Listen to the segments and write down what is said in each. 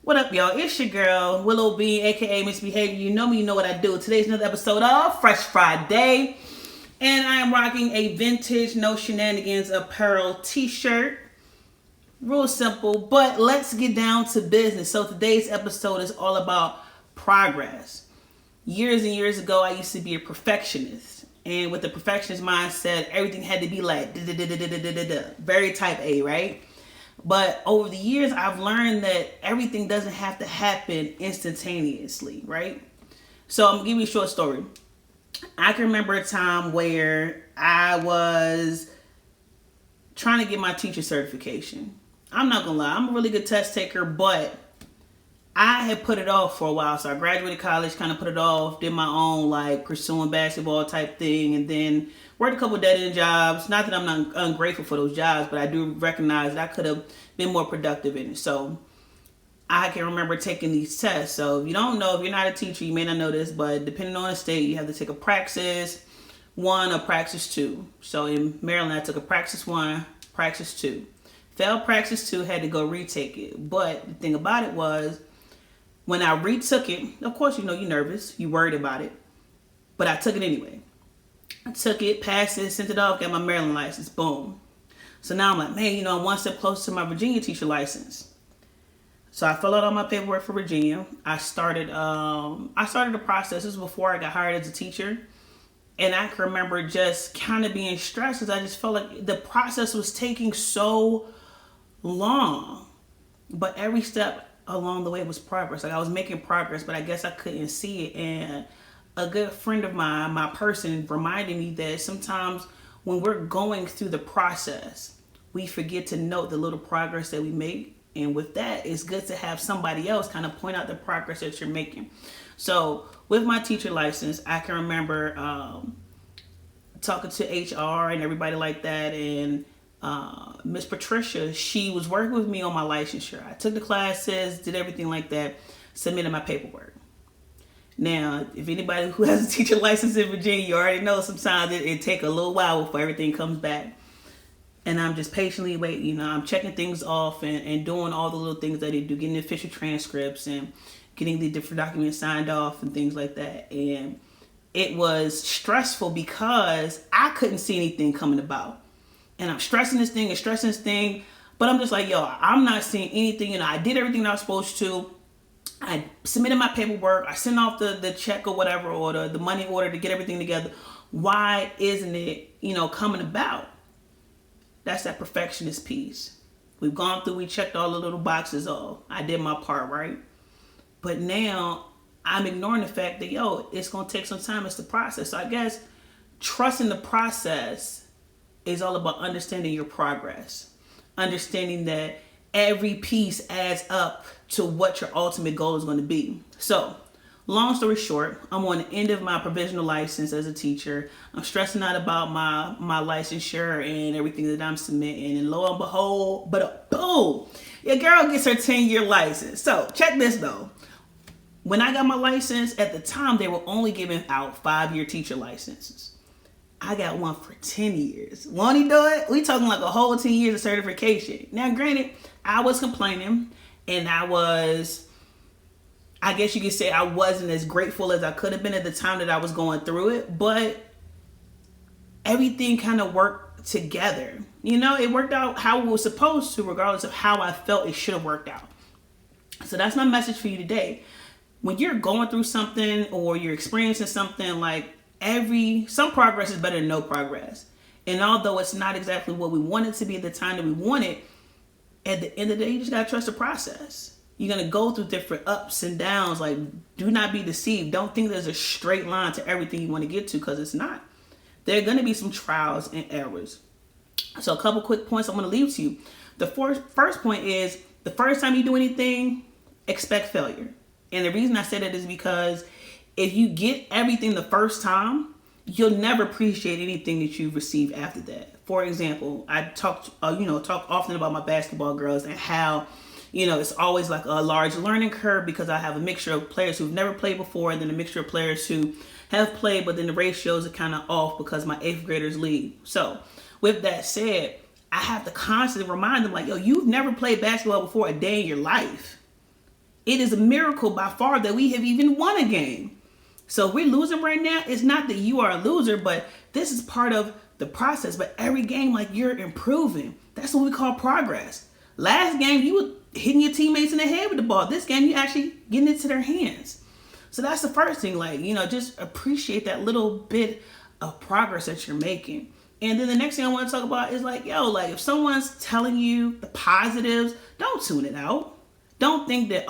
What up, y'all? It's your girl, Willow Bean, aka Misbehavior. You know me, you know what I do. Today's another episode of Fresh Friday. And I am rocking a vintage No Shenanigans apparel t-shirt. Real simple, but let's get down to business. So today's episode is all about progress. Years and years ago, I used to be a perfectionist. And with the perfectionist mindset, everything had to be like very type A, right? But over the years, I've learned that everything doesn't have to happen instantaneously, right? So I'm gonna give you a short story. I can remember a time where I was trying to get my teacher certification. I'm not gonna lie, I'm a really good test taker, but I had put it off for a while. So I graduated college, kind of put it off, did my own like pursuing basketball type thing, and then worked a couple dead end jobs. Not that I'm not ungrateful for those jobs, but I do recognize that I could have been more productive in it. So I can remember taking these tests. So if you don't know, if you're not a teacher, you may not know this, but depending on the state, you have to take a praxis 1 or praxis 2. So in Maryland, I took a praxis 1, praxis 2. Failed praxis 2, had to go retake it. But the thing about it was, when I retook it, of course, you know, you're nervous, you worried about it, but I took it anyway. I took it, passed it, sent it off, got my Maryland license, boom. So now I'm like, man, you know, I'm one step closer to my Virginia teacher license. So I filled out all my paperwork for Virginia. I started the process. This was before I got hired as a teacher. And I can remember just kind of being stressed because I just felt like the process was taking so long. But every step along the way was progress. Like I was making progress, but I guess I couldn't see it. And a good friend of mine, my person, reminded me that sometimes when we're going through the process, we forget to note the little progress that we make. And with that, it's good to have somebody else kind of point out the progress that you're making. So with my teacher license, I can remember talking to HR and everybody like that. And Miss Patricia, she was working with me on my licensure. I took the classes, did everything like that, submitted my paperwork. Now, if anybody who has a teacher license in Virginia, you already know sometimes it take a little while before everything comes back. And I'm just patiently waiting. You know, I'm checking things off and doing all the little things that they do, getting the official transcripts and getting the different documents signed off and things like that. And it was stressful because I couldn't see anything coming about. And I'm stressing this thing, but I'm just like, yo, I'm not seeing anything. You know, I did everything I was supposed to. I submitted my paperwork. I sent off the check or whatever, or the money order to get everything together. Why isn't it, you know, coming about? That's that perfectionist piece. We've gone through, we checked all the little boxes off. I did my part, right? But now I'm ignoring the fact that, yo, it's going to take some time. It's the process. So I guess trusting the process is all about understanding your progress. Understanding that every piece adds up to what your ultimate goal is going to be. So, long story short, I'm on the end of my provisional license as a teacher. I'm stressing out about my licensure and everything that I'm submitting. And lo and behold, boom, your girl gets her 10-year license. So, check this though. When I got my license, at the time, they were only giving out 5-year teacher licenses. I got one for 10 years. Won't he do it? We talking like a whole 10 years of certification. Now, granted, I was complaining and I guess you could say I wasn't as grateful as I could have been at the time that I was going through it, but everything kind of worked together. You know, it worked out how it was supposed to, regardless of how I felt it should have worked out. So that's my message for you today. When you're going through something or you're experiencing something, like some progress is better than no progress. And although it's not exactly what we want it to be at the time that we want it, at the end of the day, you just gotta trust the process. You're gonna go through different ups and downs. Like, do not be deceived. Don't think there's a straight line to everything you want to get to, because it's not. There are gonna be some trials and errors. So a couple quick points I'm gonna leave to you. The first point is, the first time you do anything, expect failure. And the reason I say that is because if you get everything the first time, you'll never appreciate anything that you receive after that. For example, I talk often about my basketball girls and how, you know, it's always like a large learning curve because I have a mixture of players who've never played before and then a mixture of players who have played, but then the ratios are kind of off because my 8th graders lead. So with that said, I have to constantly remind them, like, yo, you've never played basketball before a day in your life. It is a miracle by far that we have even won a game. So if we're losing right now, it's not that you are a loser, but this is part of the process. But every game, like, you're improving. That's what we call progress. Last game, you were hitting your teammates in the head with the ball. This game, you actually getting it to their hands. So that's the first thing, like, just appreciate that little bit of progress that you're making. And then the next thing I want to talk about is like, if someone's telling you the positives, don't tune it out. Don't think that,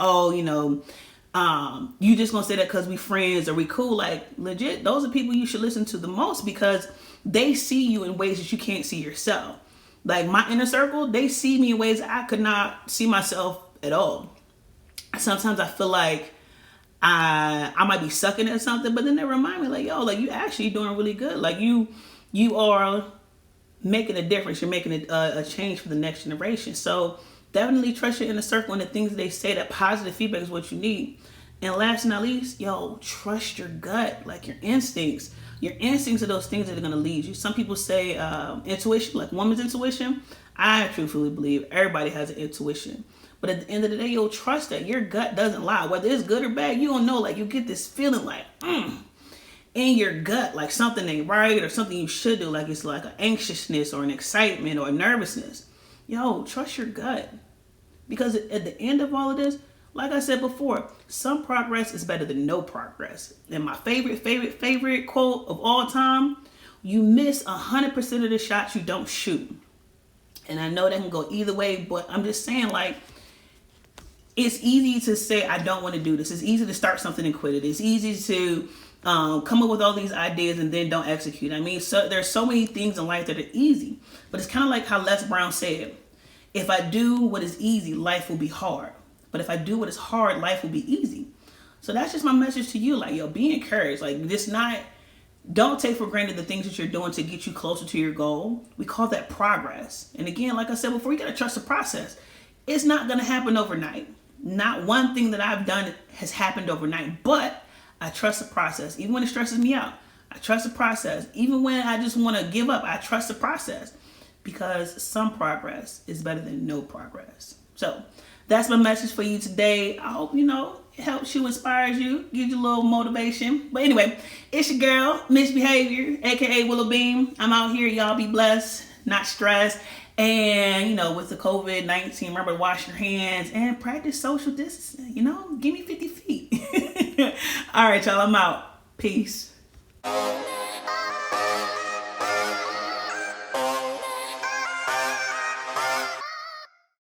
you just gonna say that because we friends or we cool. Like, legit, those are people you should listen to the most because they see you in ways that you can't see yourself. Like, my inner circle, they see me in ways I could not see myself at all. Sometimes I feel like I might be sucking at something, but then they remind me, like, you actually doing really good. Like, you are making a difference. You're making a change for the next generation. So definitely trust your inner circle and the things they say. That positive feedback is what you need. And last but not least, trust your gut, like your instincts. Your instincts are those things that are going to lead you. Some people say intuition, like woman's intuition. I truthfully believe everybody has an intuition. But at the end of the day, you'll trust that your gut doesn't lie. Whether it's good or bad, you don't know. Like, you get this feeling like, in your gut, like something ain't right or something you should do. Like, it's like an anxiousness or an excitement or a nervousness. Trust your gut. Because at the end of all of this, like I said before, some progress is better than no progress. And my favorite quote of all time, you miss 100% of the shots you don't shoot. And I know that can go either way, but I'm just saying, like, it's easy to say, I don't want to do this. It's easy to start something and quit it. It's easy to come up with all these ideas and then don't execute. I mean, so there's so many things in life that are easy, but it's kind of like how Les Brown said, if I do what is easy, life will be hard. But if I do what is hard, life will be easy. So that's just my message to you. Like, be encouraged. Like, don't take for granted the things that you're doing to get you closer to your goal. We call that progress. And again, like I said before, you got to trust the process. It's not going to happen overnight. Not one thing that I've done has happened overnight, but I trust the process. Even when it stresses me out, I trust the process. Even when I just want to give up, I trust the process because some progress is better than no progress. So that's my message for you today. I hope, it helps you, inspires you, gives you a little motivation. But anyway, it's your girl, Misbehavior, aka Willow Beam. I'm out here. Y'all be blessed, not stressed. And, with the COVID-19, remember to wash your hands and practice social distancing. Give me 50 feet. All right, y'all, I'm out. Peace.